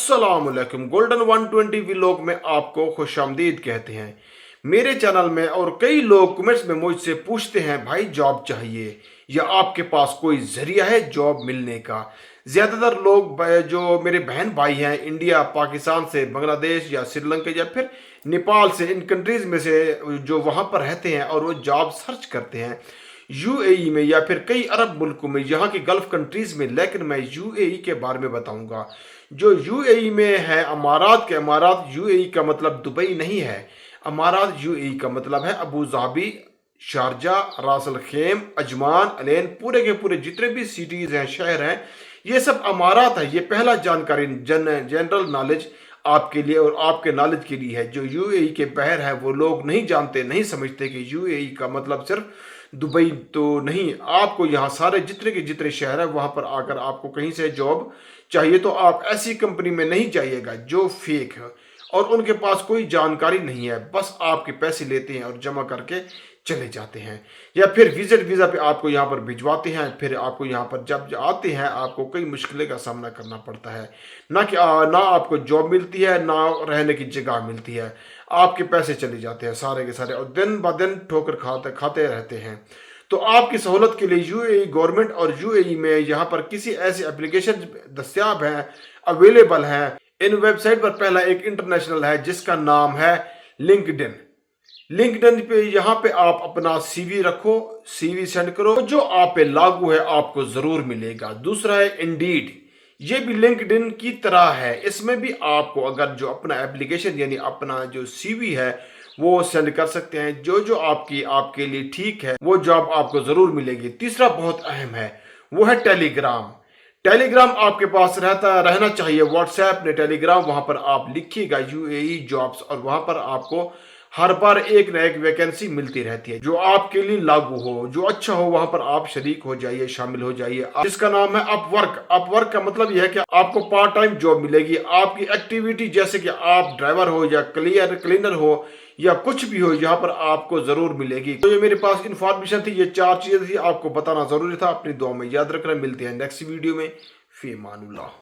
अस्सलाम वालेकुम। Golden 120 vlog में आपको खुशामदीद कहते हैं। मेरे चैनल में और कई लोग कमेंट्स में मुझसे पूछते हैं भाई जॉब चाहिए या आपके पास कोई जरिया है जॉब मिलने का। ज़्यादातर लोग जो मेरे बहन भाई हैं इंडिया, पाकिस्तान से, बांग्लादेश या श्रीलंका या फिर नेपाल से, इन कंट्रीज़ में से जो वहाँ पर रहते हैं और वो जॉब सर्च करते हैं यूएई में या फिर कई अरब मुल्कों में, यहाँ की गल्फ कंट्रीज़ में। लेकिन मैं यूएई के बारे में बताऊंगा। जो यूएई में है अमारात के, अमारात यूएई का मतलब दुबई नहीं है। अमारात यूएई का मतलब है अबू धाबी, शारजा, रास अल खेम, अजमान, अलेन, पूरे के पूरे जितने भी सिटीज़ हैं, शहर हैं, ये सब अमारात है। ये पहला जानकारी जनरल नॉलेज आपके लिए और आपके नॉलेज के लिए है। जो यूएई के बहर है वो लोग नहीं जानते, नहीं समझते कि यूएई का मतलब सिर्फ दुबई तो नहीं। आपको यहाँ सारे जितने के जितने शहर है वहाँ पर आकर आपको कहीं से जॉब चाहिए तो आप ऐसी कंपनी में नहीं जाइएगा जो फेक है और उनके पास कोई जानकारी नहीं है, बस आपके पैसे लेते हैं और जमा करके चले जाते हैं, या फिर विजिट वीज़ा पे आपको यहाँ पर भिजवाते हैं। फिर आपको यहाँ पर जब आते हैं आपको कई मुश्किलों का सामना करना पड़ता है। ना आपको जॉब मिलती है, ना रहने की जगह मिलती है, आपके पैसे चले जाते हैं सारे के सारे और दिन ब दिन ठोकर खाते रहते हैं। तो आपकी सहूलत के लिए यूएई गवर्नमेंट और यूएई में यहाँ पर किसी ऐसी एप्लीकेशन दस्तियाब हैं, अवेलेबल हैं। इन वेबसाइट पर पहला एक इंटरनेशनल है जिसका नाम है लिंक्डइन। लिंक्डइन पे यहाँ पे आप अपना सीवी रखो, सीवी सेंड करो, जो आप पे लागू है आपको जरूर मिलेगा। दूसरा है इंडीड, ये भी लिंक्डइन की तरह है। इसमें भी आपको अगर जो अपना एप्लीकेशन यानी अपना जो सीवी है वो सेंड कर सकते हैं। जो आपके लिए ठीक है वो जॉब आपको जरूर मिलेगी। तीसरा बहुत अहम है, वो है टेलीग्राम। टेलीग्राम आपके पास रहना चाहिए। व्हाट्सएप ने टेलीग्राम, वहां पर आप लिखिएगा यूएई जॉब्स और वहां पर आपको हर बार एक न एक वैकेंसी मिलती रहती है जो आपके लिए लागू हो, जो अच्छा हो, वहां पर आप शरीक हो जाइए, शामिल हो जाइए। जिसका नाम है अपवर्क। अपवर्क का मतलब यह है कि आपको पार्ट टाइम जॉब मिलेगी। आपकी एक्टिविटी जैसे कि आप ड्राइवर हो या क्लीनर हो या कुछ भी हो, यहाँ पर आपको जरूर मिलेगी। तो ये मेरे पास इंफॉर्मेशन थी, ये 4 चीजें थी, आपको बताना जरूरी था। अपनी दुआ में याद रखना। मिलते हैं नेक्स्ट वीडियो में। फी अमानुल्लाह।